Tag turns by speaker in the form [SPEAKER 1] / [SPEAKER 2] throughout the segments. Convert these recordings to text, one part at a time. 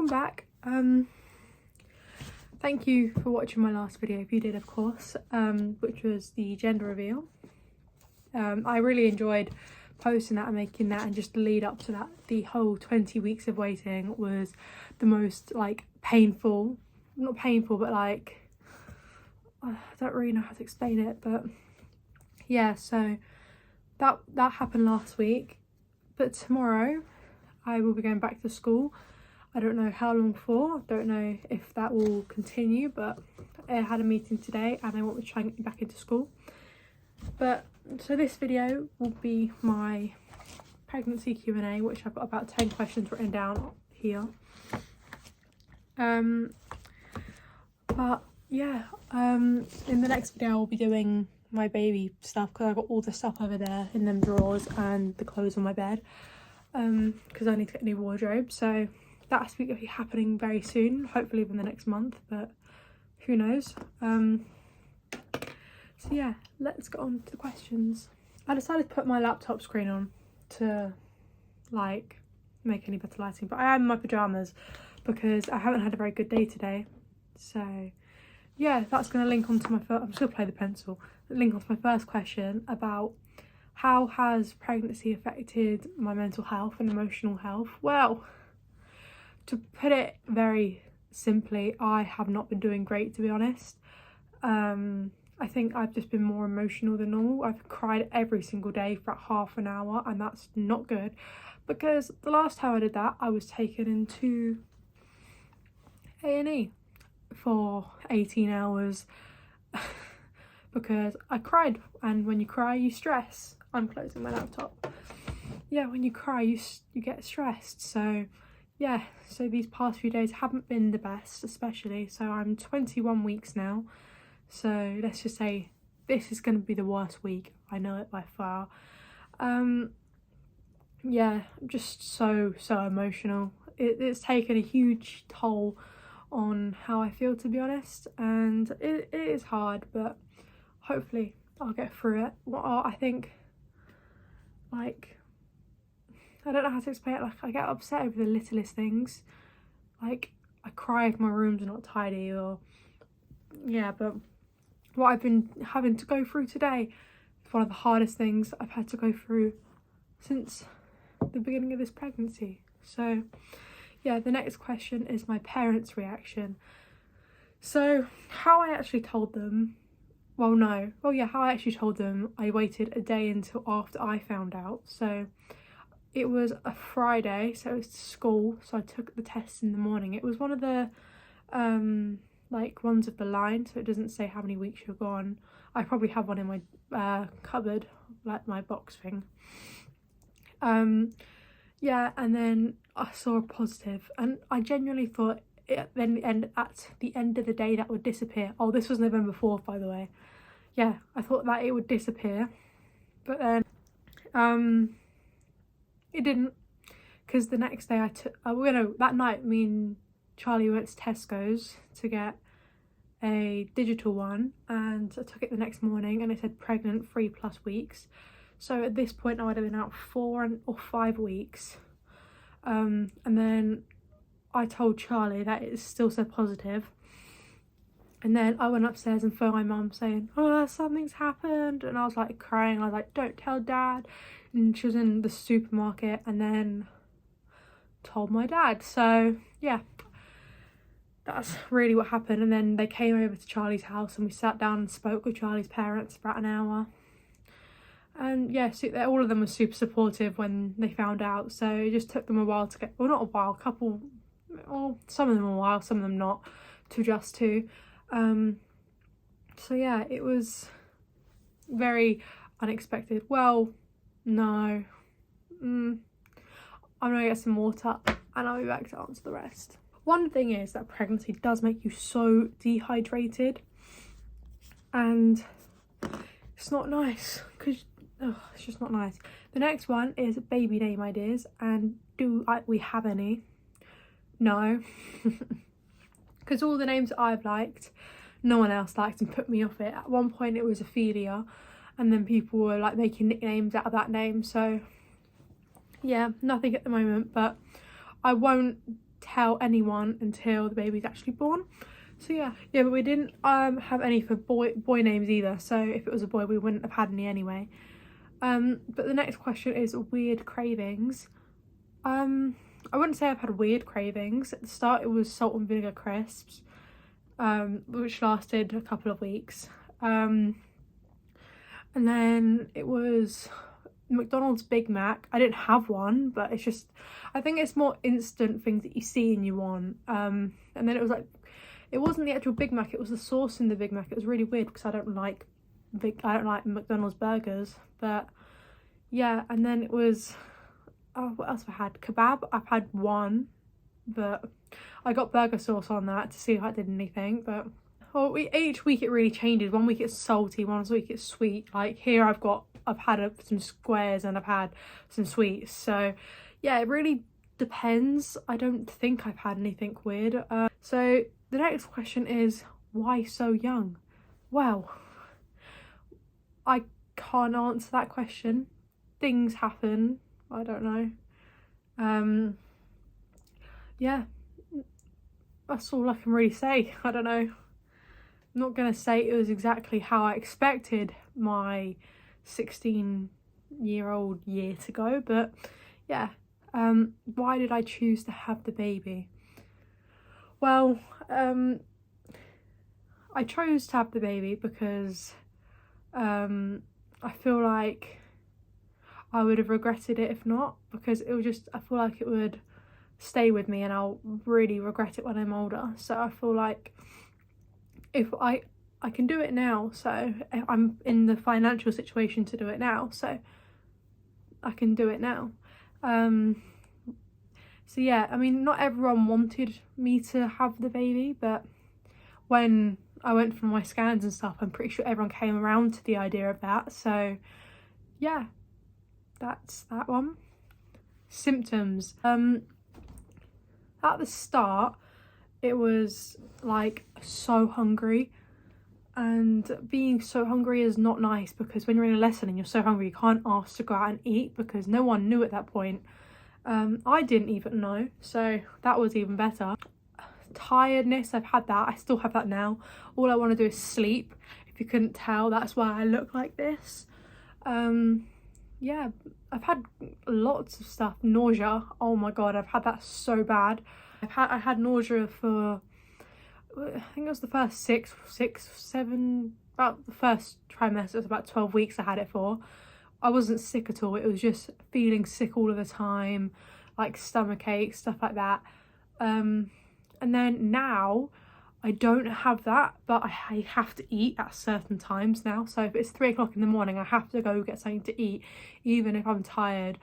[SPEAKER 1] I'm back. Thank you for watching my last video, if you did, of course, which was the gender reveal. I really enjoyed posting that and making that, and just the lead up to that, the whole 20 weeks of waiting was the most like painful, not painful, but like, I don't really know how to explain it, but yeah, so that happened last week. But tomorrow I will be going back to school. I don't know how long for, I don't know if that will continue, but I had a meeting today and I want to try and get back into school. But so this video will be my pregnancy Q&A, which I've got about 10 questions written down here. But yeah, in the next video I'll be doing my baby stuff, because I've got all the stuff over there in them drawers and the clothes on my bed, because I need to get a new wardrobe. So that's going to be happening very soon, hopefully within the next month, but who knows. So yeah, let's get on to the questions. I decided to put my laptop screen on to like make any better lighting, but I am in my pyjamas because I haven't had a very good day today. So yeah, that's going to link onto my first, I'm just going to play the pencil, link onto my first question about how has pregnancy affected my mental health and emotional health. Well, to put it very simply, I have not been doing great, to be honest. I think I've just been more emotional than normal. I've cried every single day for about half an hour, and that's not good, because the last time I did that I was taken into A&E for 18 hours because I cried, and when you cry you stress. I'm closing my laptop. Yeah, when you cry you get stressed. So yeah, so these past few days haven't been the best, especially. So I'm 21 weeks now, so let's just say this is going to be the worst week. I know it by far. Yeah, I'm just so emotional. It's taken a huge toll on how I feel, to be honest, and it is hard, but hopefully I'll get through it. I think, like, I don't know how to explain it. Like, I get upset over the littlest things. Like, I cry if my room's not tidy, or yeah, but what I've been having to go through today is one of the hardest things I've had to go through since the beginning of this pregnancy. So yeah, the next question is my parents' reaction. So how I actually told them, how I actually told them, I waited a day until after I found out. So it was a Friday, so it was school, so I took the test in the morning. It was one of the like ones of the line, so it doesn't say how many weeks you're gone. I probably have one in my cupboard, like my box thing. Yeah, and then I saw a positive, and I genuinely thought at the end of the day that would disappear. Oh, this was November 4th, by the way. Yeah, I thought that it would disappear, but then it didn't, because the next day that night me and Charlie went to Tesco's to get a digital one, and I took it the next morning and it said pregnant 3+ weeks. So at this point I would have been out 4 or 5 weeks. And then I told Charlie that it still said positive. And then I went upstairs and phoned my mum saying, oh, something's happened. And I was like crying. I was like, don't tell Dad. And she was in the supermarket, and then told my dad. So yeah, that's really what happened. And then they came over to Charlie's house and we sat down and spoke with Charlie's parents for about an hour. And yeah, so all of them were super supportive when they found out. So it just took them a while to get, well, not a while, some of them a while, some of them not, to adjust to. So yeah, it was very unexpected. Well, no. I'm gonna get some water and I'll be back to answer the rest. One thing is that pregnancy does make you so dehydrated, and it's not nice, because it's just not nice. The next one is baby name ideas, and do we have any? No. Because all the names that I've liked, no one else liked and put me off it. At one point it was Ophelia, and then people were like making nicknames out of that name. So yeah, nothing at the moment, but I won't tell anyone until the baby's actually born. So yeah, but we didn't have any for boy names either, so if it was a boy we wouldn't have had any anyway. But the next question is weird cravings. I wouldn't say I've had weird cravings. At the start it was salt and vinegar crisps, which lasted a couple of weeks, and then it was McDonald's Big Mac. I didn't have one, but it's just, I think it's more instant things that you see and you want. And then it was like, it wasn't the actual Big Mac, it was the sauce in the Big Mac. It was really weird because I don't like McDonald's burgers. But yeah, and then it was, oh, what else have I had? Kebab, I've had one, but I got burger sauce on that to see if that did anything. But each week it really changes. One week it's salty, one week it's sweet. Like here I've had some squares and I've had some sweets. So yeah, it really depends. I don't think I've had anything weird. So the next question is, why so young? Well, I can't answer that question. Things happen. I don't know. Yeah, that's all I can really say. I don't know. I'm not gonna say it was exactly how I expected my 16-year-old year to go, but yeah. Why did I choose to have the baby? Well, I chose to have the baby because I feel like I would have regretted it if not, because it was just, I feel like it would stay with me and I'll really regret it when I'm older. So I feel like if I can do it now, so I'm in the financial situation to do it now, so I can do it now. So yeah, I mean, not everyone wanted me to have the baby, but when I went for my scans and stuff, I'm pretty sure everyone came around to the idea of that. So yeah, that's that one. Symptoms. At the start, it was like so hungry, and being so hungry is not nice, because when you're in a lesson and you're so hungry you can't ask to go out and eat because no one knew at that point. I didn't even know, so that was even better. Tiredness, I've had that. I still have that now. All I want to do is sleep. If you couldn't tell, that's why I look like this. Yeah, I've had lots of stuff. Nausea, oh my god, I've had that so bad. I had nausea for, I think it was the first six, seven, about the first trimester. It was about 12 weeks I had it for. I wasn't sick at all. It was just feeling sick all of the time, like stomach ache, stuff like that. And then now I don't have that, but I have to eat at certain times now. So if it's 3 o'clock in the morning, I have to go get something to eat, even if I'm tired,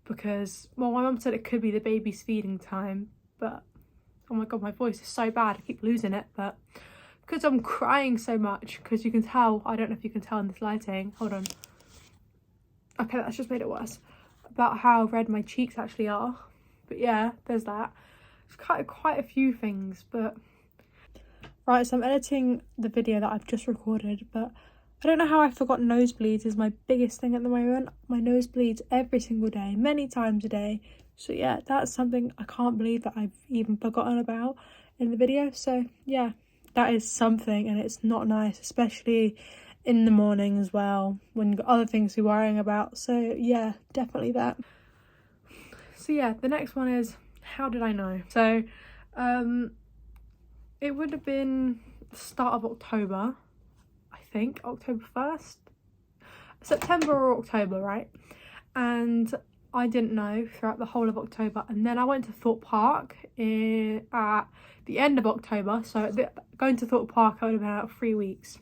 [SPEAKER 1] because, well, my mum said it could be the baby's feeding time, but oh my god, my voice is so bad. I keep losing it, but because I'm crying so much, because you can tell, I don't know if you can tell in this lighting, hold on. Okay, that's just made it worse, about how red my cheeks actually are. But yeah, there's that. It's quite a few things, but right, so I'm editing the video that I've just recorded, but I don't know how I forgot nosebleeds is my biggest thing at the moment. My nose bleeds every single day, many times a day. So yeah, that's something I can't believe that I've even forgotten about in the video. So yeah, that is something, and it's not nice, especially in the morning as well, when you've got other things you're worrying about. So yeah, definitely that. So yeah, the next one is, how did I know? So it would have been the start of October, I think, October 1st, September or October, right? And I didn't know throughout the whole of October, and then I went to Thorpe Park at the end of October. So going to Thorpe Park, I would have been out 3 weeks.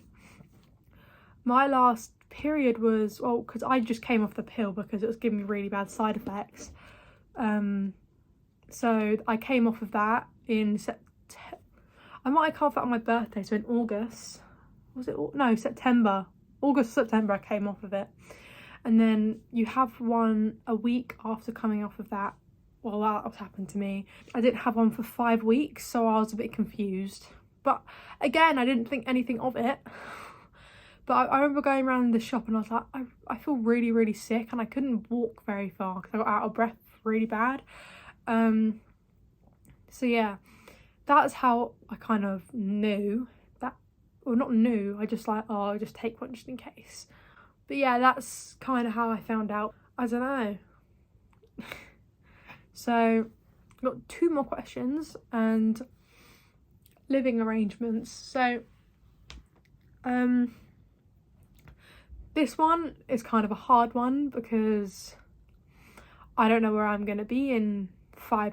[SPEAKER 1] My last period was, well, because I just came off the pill because it was giving me really bad side effects. So I came off of that in September. I might have come off that on my birthday, so in August. Was it? No, September. August, September I came off of it. And then you have one a week after coming off of that. Well, that happened to me. I didn't have one for 5 weeks, so I was a bit confused. But again, I didn't think anything of it. But I remember going around the shop and I was like, I feel really, really sick, and I couldn't walk very far because I got out of breath really bad. So yeah, that's how I kind of knew that, or not knew, I just like, oh, I'll just take one just in case. But yeah, that's kind of how I found out. I don't know. So got 2 more questions, and living arrangements. So this one is kind of a hard one because I don't know where I'm gonna be in 4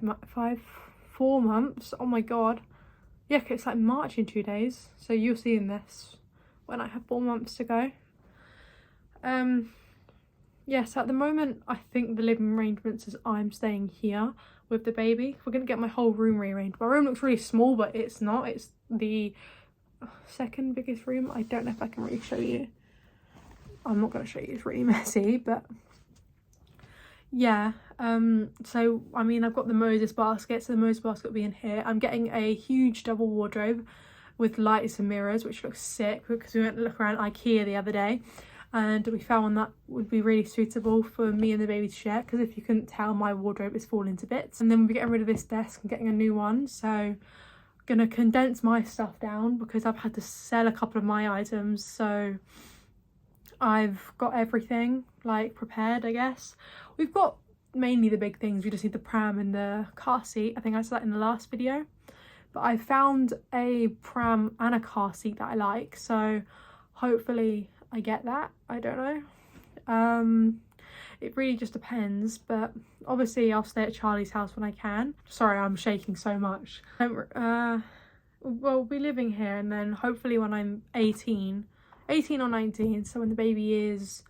[SPEAKER 1] months. Oh my god. Yeah, it's like March in 2 days, so you'll see in this when I have 4 months to go. Yes, at the moment I think the living arrangements is I'm staying here with the baby. We're gonna get my whole room rearranged. My room looks really small, but it's not. It's the 2nd biggest room. I don't know if I can really show you. I'm not gonna show you, it's really messy, but yeah. So I mean, I've got the Moses basket, so the Moses basket will be in here. I'm getting a huge double wardrobe with lights and mirrors, which looks sick, because we went to look around IKEA the other day and we found one that would be really suitable for me and the baby to share, because if you couldn't tell, my wardrobe is falling to bits. And then we'll be getting rid of this desk and getting a new one, so I'm gonna condense my stuff down because I've had to sell a couple of my items, so I've got everything like prepared, I guess. We've got mainly the big things. We just need the pram and the car seat. I think I said that in the last video, but I found a pram and a car seat that I like, so hopefully I get that. I don't know. It really just depends, but obviously I'll stay at Charlie's house when I can. Sorry, I'm shaking so much. Well, we'll be living here, and then hopefully when I'm 18 or 19, so when the baby is,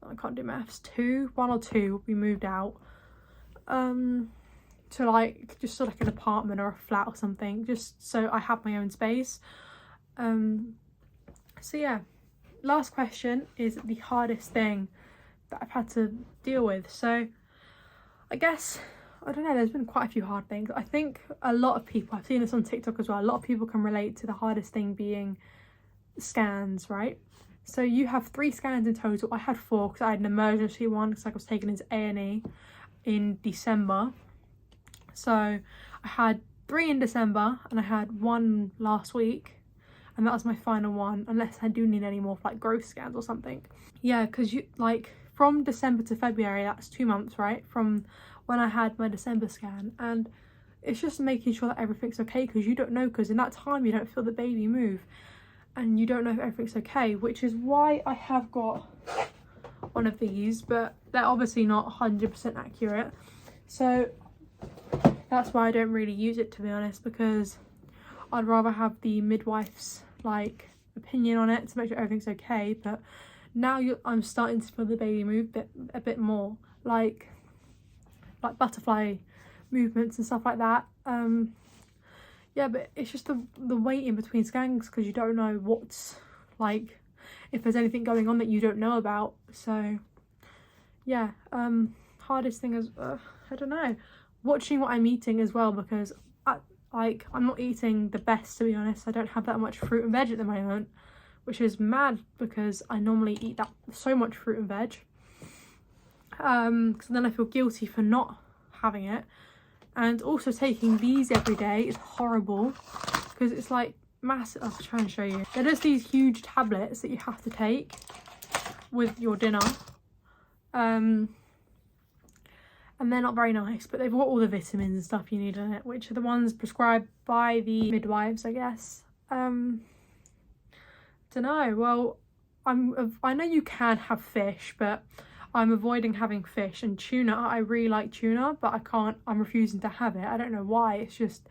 [SPEAKER 1] I can't do maths, 1 or 2, we moved out to like just sort of like an apartment or a flat or something, just so I have my own space. So yeah, last question is the hardest thing that I've had to deal with. So I guess, I don't know, there's been quite a few hard things. I think a lot of people, I've seen this on TikTok as well, a lot of people can relate to the hardest thing being scans, right? So you have 3 scans in total. I had 4 because I had an emergency one because I was taken into A&E in December. So I had 3 in December and I had 1 last week, and that was my final one, unless I do need any more for like growth scans or something. Yeah, because you like from December to February, that's 2 months, right, from when I had my December scan. And it's just making sure that everything's okay, because you don't know, because in that time you don't feel the baby move and you don't know if everything's okay, which is why I have got one of these, but they're obviously not 100% accurate, so that's why I don't really use it, to be honest, because I'd rather have the midwife's like opinion on it to make sure everything's okay. But now I'm starting to feel the baby move a bit more, like butterfly movements and stuff like that. Yeah, but it's just the wait in between scans, because you don't know what's like, if there's anything going on that you don't know about. So yeah, hardest thing is I don't know, watching what I'm eating as well, because I'm not eating the best, to be honest. I don't have that much fruit and veg at the moment, which is mad because I normally eat that so much fruit and veg. Because then I feel guilty for not having it. And also taking these every day is horrible, because it's like massive. I'll try and show you. They're just these huge tablets that you have to take with your dinner. And they're not very nice, but they've got all the vitamins and stuff you need in it, which are the ones prescribed by the midwives, I guess. Don't know. Well, I know you can have fish, but I'm avoiding having fish. And tuna, I really like tuna, but I'm refusing to have it. I don't know why. It's just,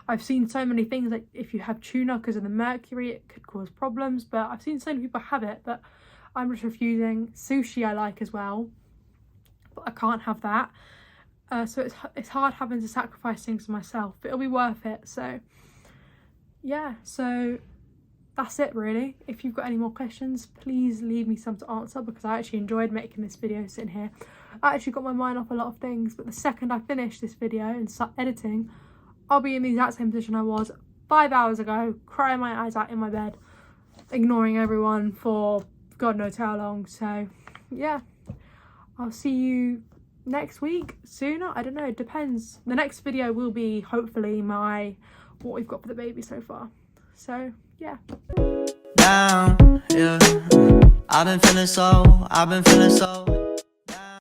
[SPEAKER 1] I've seen so many things like if you have tuna because of the mercury, it could cause problems, but I've seen so many people have it, but I'm just refusing. Sushi I like as well, but I can't have that. So it's hard having to sacrifice things for myself, but it'll be worth it. So yeah, so that's it really. If you've got any more questions, please leave me some to answer, because I actually enjoyed making this video sitting here. I actually got my mind off a lot of things, but the second I finish this video and start editing, I'll be in the exact same position I was 5 hours ago, crying my eyes out in my bed, ignoring everyone for God knows how long. So yeah, I'll see you next week, sooner, I don't know, it depends. The next video will be hopefully what we've got for the baby so far. So yeah.
[SPEAKER 2] Down, yeah. I've been feeling so